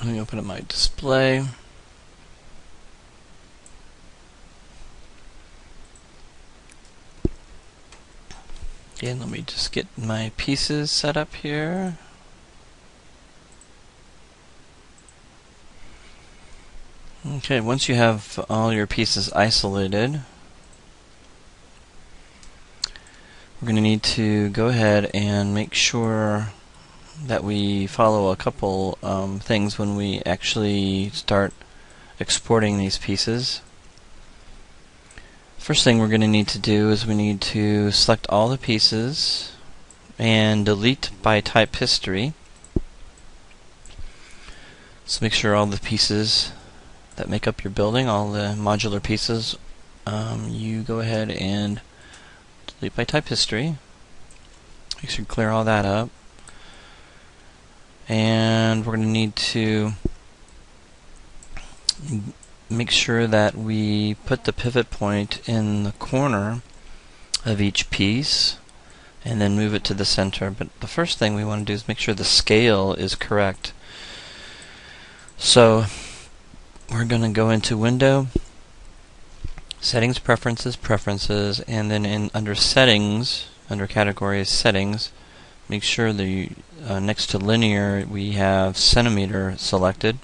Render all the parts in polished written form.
Let me open up my display. Again, let me just get my pieces set up here. Okay, once you have all your pieces isolated, we're going to need to go ahead and make sure that we follow a couple things when we actually start exporting these pieces. First thing we're going to need to do is we need to select all the pieces and delete by type history. So make sure all the pieces that make up your building, all the modular pieces, you go ahead and delete by type history. Make sure you clear all that up. And we're going to need to make sure that we put the pivot point in the corner of each piece and then move it to the center. But the first thing we want to do is make sure the scale is correct. So we're going to go into Window, Settings, Preferences, and then under Settings, under Categories, Settings, make sure the next to Linear we have Centimeter selected.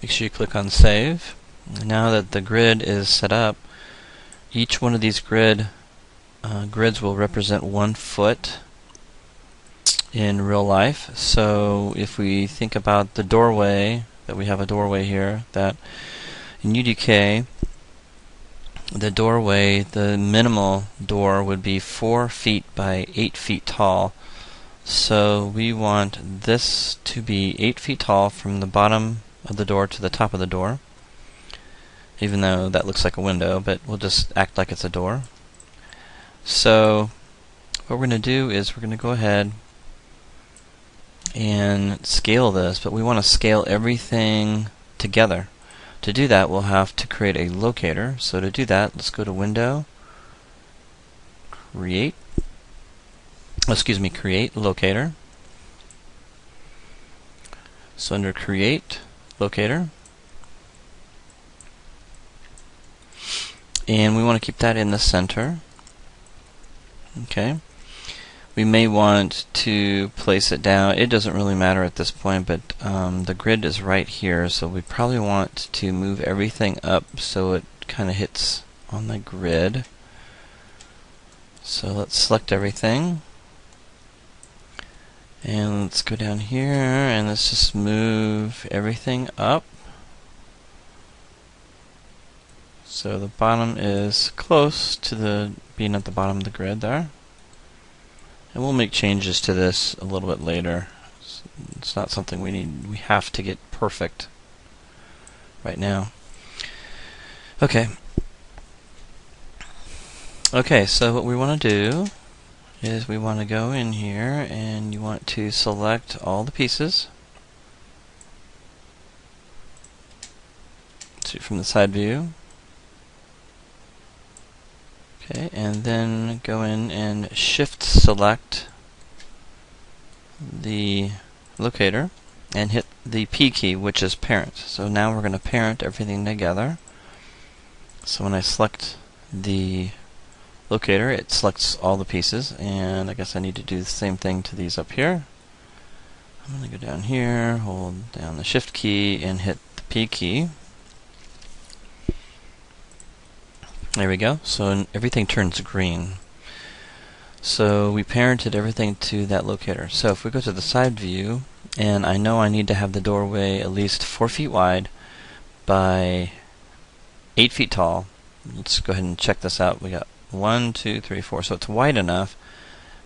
Make sure you click on Save. Now that the grid is set up, each one of these grids will represent 1 foot in real life. So if we think about the doorway, that we have a doorway here, that in UDK, the doorway, the minimal door would be 4 feet by 8 feet tall. So we want this to be 8 feet tall from the bottom of the door to the top of the door, even though that looks like a window, but we'll just act like it's a door. So what we're going to do is we're going to go ahead and scale this, but we want to scale everything together. To do that, we'll have to create a locator. So to do that, let's go to Window, Create Locator. So under Create Locator, and we want to keep that in the center. Okay. We may want to place it down. It doesn't really matter at this point, but the grid is right here, so we probably want to move everything up so it kind of hits on the grid. So let's select everything, and let's go down here and let's just move everything up so the bottom is close to being at the bottom of the grid there. And we'll make changes to this a little bit later. It's not something we have to get perfect right now. Okay. Okay, so what we want to do is we want to go in here and you want to select all the pieces. See from the side view. Okay, and then go in and shift select the locator and hit the P key, which is parent. So now we're going to parent everything together. So when I select the locator, it selects all the pieces, and I guess I need to do the same thing to these up here. I'm going to go down here, hold down the shift key, and hit the P key. There we go. So everything turns green. So we parented everything to that locator. So if we go to the side view, and I know I need to have the doorway at least 4 feet wide by 8 feet tall. Let's go ahead and check this out. We got 1, 2, 3, 4. So it's wide enough.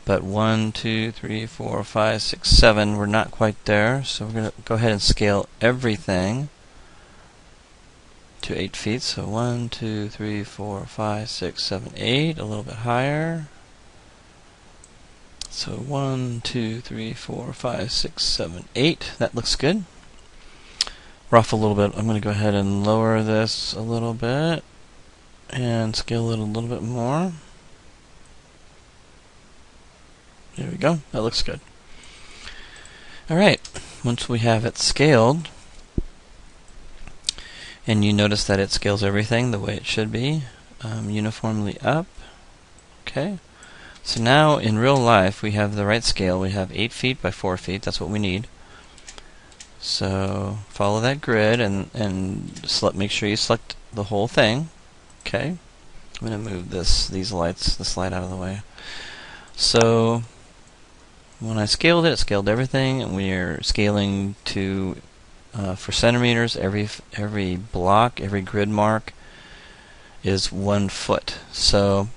But 1, 2, 3, 4, 5, 6, 7, we're not quite there. So we're going to go ahead and scale everything to 8 feet. So 1, 2, 3, 4, 5, 6, 7, 8. A little bit higher. So 1, 2, 3, 4, 5, 6, 7, 8. That looks good. We're off a little bit. I'm going to go ahead and lower this a little bit and scale it a little bit more. There we go. That looks good. Alright, once we have it scaled, and you notice that it scales everything the way it should be, uniformly up. Okay. So now in real life we have the right scale. We have 8 feet by 4 feet. That's what we need. So follow that grid and make sure you select the whole thing. Okay. I'm going to move this light out of the way. So when I scaled it, it scaled everything, and we're scaling to for centimeters. Every block, every grid mark is 1 foot. So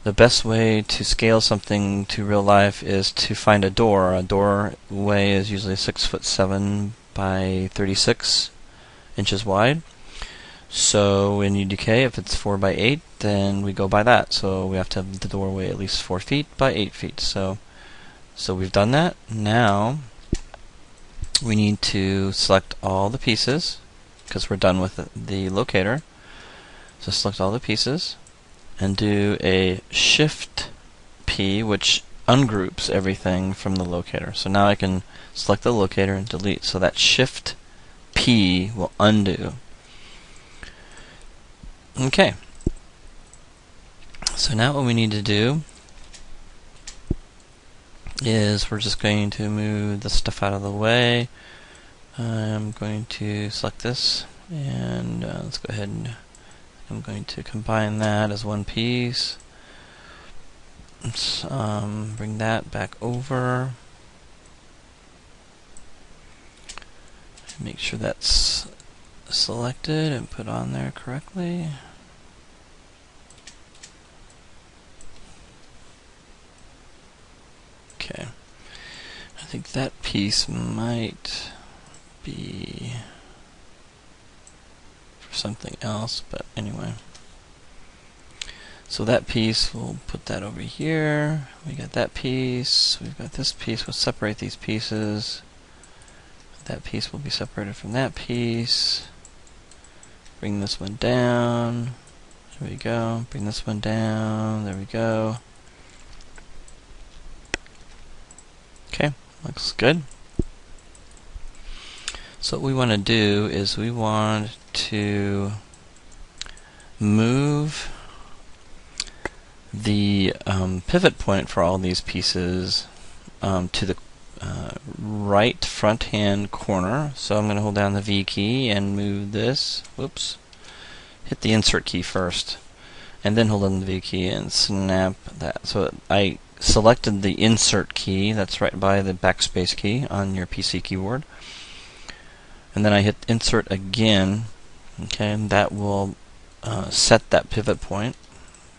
the best way to scale something to real life is to find a door. A doorway is usually 6'7" by 36 inches wide. So in UDK, if it's 4 by 8, then we go by that. So we have to have the doorway at least 4 feet by 8 feet. So we've done that. Now we need to select all the pieces because we're done with the locator. So select all the pieces and do a Shift P, which ungroups everything from the locator. So now I can select the locator and delete. So that Shift P will undo. Okay. So now what we need to do is we're just going to move the stuff out of the way. I'm going to select this and let's go ahead and I'm going to combine that as one piece. Let's bring that back over. Make sure that's selected and put on there correctly. Okay. I think that piece might be for something else, but anyway. So that piece, we'll put that over here. We got that piece. We've got this piece. We'll separate these pieces. That piece will be separated from that piece. Bring this one down. There we go. Bring this one down. There we go. Okay, looks good. So what we want to do is we want to move the pivot point for all these pieces to the right front hand corner. So I'm going to hold down the V key and move this. Whoops. Hit the insert key first and then hold down the V key and snap that. So I selected the insert key, that's right by the backspace key on your PC keyboard. And then I hit insert again. Okay, and that will set that pivot point.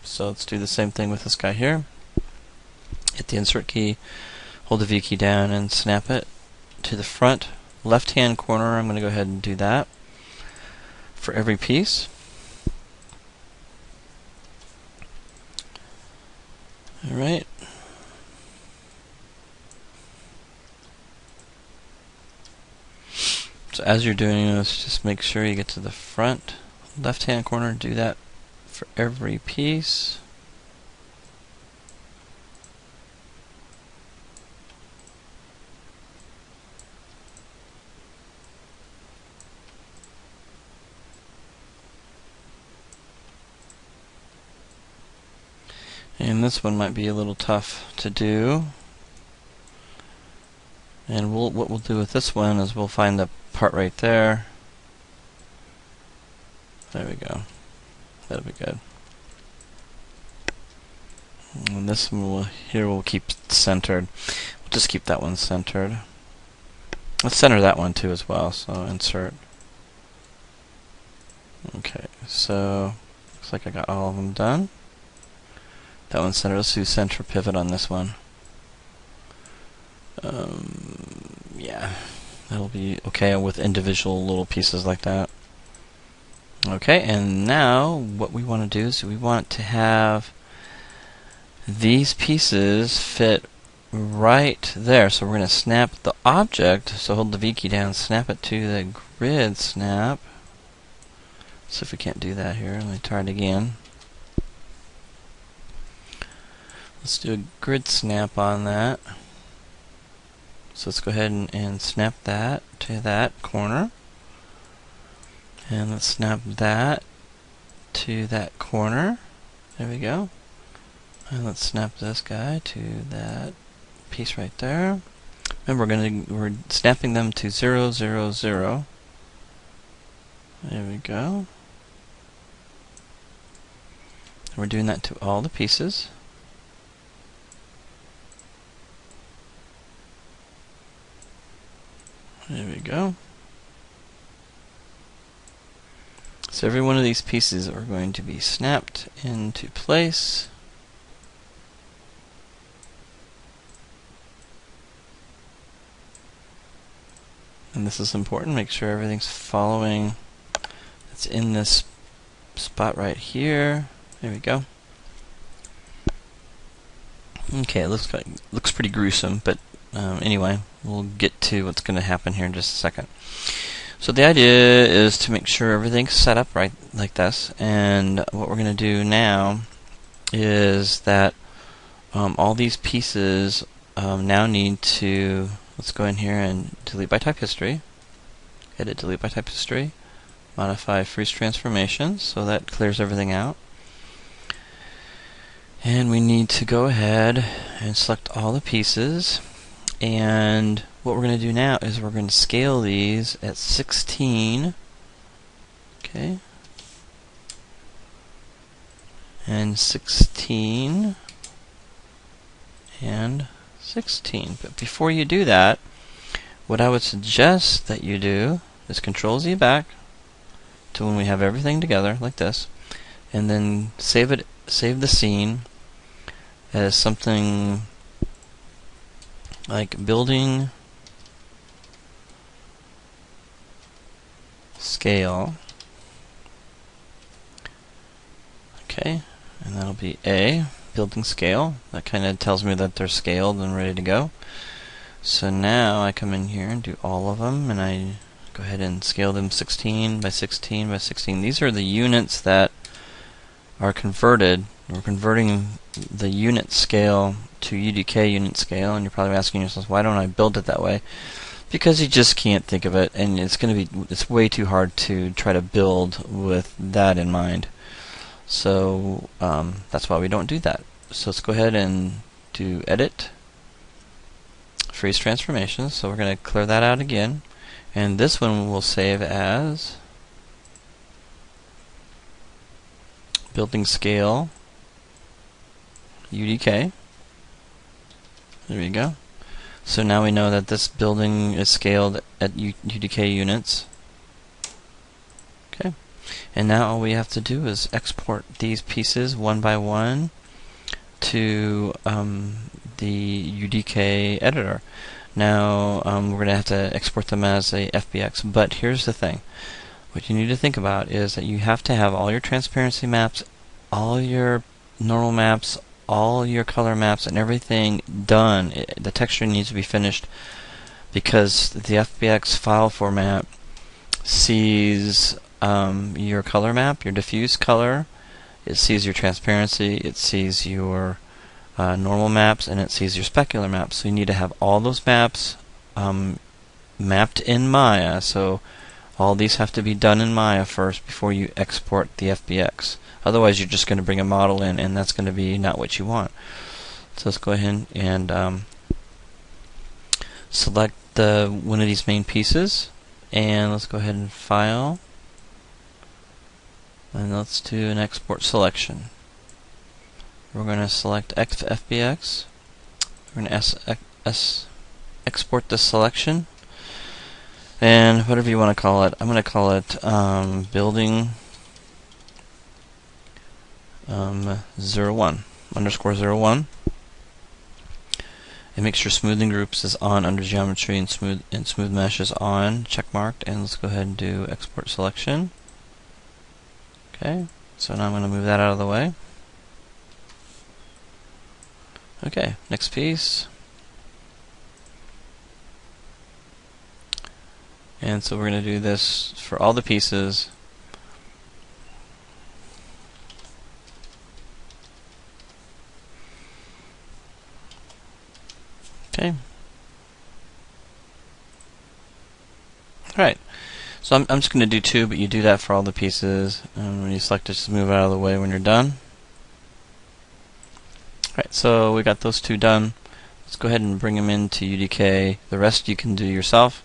So let's do the same thing with this guy here. Hit the insert key, hold the V key down and snap it to the front left hand corner. I'm going to go ahead and do that for every piece. Alright. So as you're doing this, just make sure you get to the front left hand corner. Do that for every piece. And this one might be a little tough to do. And what we'll do with this one is we'll find the part right there. There we go. That'll be good. And this one here we'll keep centered. We'll just keep that one centered. Let's center that one too as well. So insert. Okay, so looks like I got all of them done. That one's centered. Let's do center pivot on this one. Yeah, that'll be okay with individual little pieces like that. Okay, and now what we want to do is we want to have these pieces fit right there. So we're going to snap the object. So hold the V key down, snap it to the grid snap. See if we can't do that here. Let me try it again. Let's do a grid snap on that. So let's go ahead and snap that to that corner. And let's snap that to that corner. There we go. And let's snap this guy to that piece right there. Remember, we're snapping them to 0, 0, 0. There we go. And we're doing that to all the pieces. There we go. So every one of these pieces are going to be snapped into place. And this is important. Make sure everything's following. It's in this spot right here. There we go. Okay, it looks pretty gruesome, but anyway, we'll get to what's going to happen here in just a second. So the idea is to make sure everything's set up right like this, and what we're going to do now is that all these pieces now need to, let's go in here and delete by type history, edit delete by type history, modify freeze transformations, so that clears everything out. And we need to go ahead and select all the pieces, and what we're going to do now is we're going to scale these at 16. Okay. And 16 and 16. But before you do that, what I would suggest that you do is Control Z back to when we have everything together like this, and then save the scene as something like building scale. Okay, and that'll be A, building scale. That kind of tells me that they're scaled and ready to go. So now I come in here and do all of them, and I go ahead and scale them 16 by 16 by 16. These are the units that are converted. We're converting the unit scale to UDK unit scale, and you're probably asking yourself, why don't I build it that way? Because you just can't think of it, and it's way too hard to try to build with that in mind. So that's why we don't do that. So let's go ahead and do edit, freeze transformations. So we're going to clear that out again, and this one we'll save as building scale UDK. There we go. So now we know that this building is scaled at UDK units. Okay. And now all we have to do is export these pieces one by one to the UDK editor. Now we're going to have to export them as a FBX, but here's the thing. What you need to think about is that you have to have all your transparency maps, all your normal maps, all your color maps, and everything done. The texture needs to be finished because the FBX file format sees your color map, your diffuse color, it sees your transparency, it sees your normal maps, and it sees your specular maps. So you need to have all those maps mapped in Maya. So all these have to be done in Maya first before you export the FBX. Otherwise, you're just going to bring a model in, and that's going to be not what you want. So let's go ahead and select one of these main pieces, and let's go ahead and file, and let's do an export selection. We're going to select FBX. We're going to export this selection, and whatever you want to call it. I'm going to call it building 01 underscore 01, and make sure smoothing groups is on under geometry and smooth mesh is on, check marked, and let's go ahead and do export selection. Okay, so now I'm going to move that out of the way. Okay, next piece. And so we're going to do this for all the pieces. Okay. Alright, so I'm just going to do 2, but you do that for all the pieces. And when you select it, just move out of the way when you're done. Alright, so we got those 2 done. Let's go ahead and bring them into UDK. The rest you can do yourself.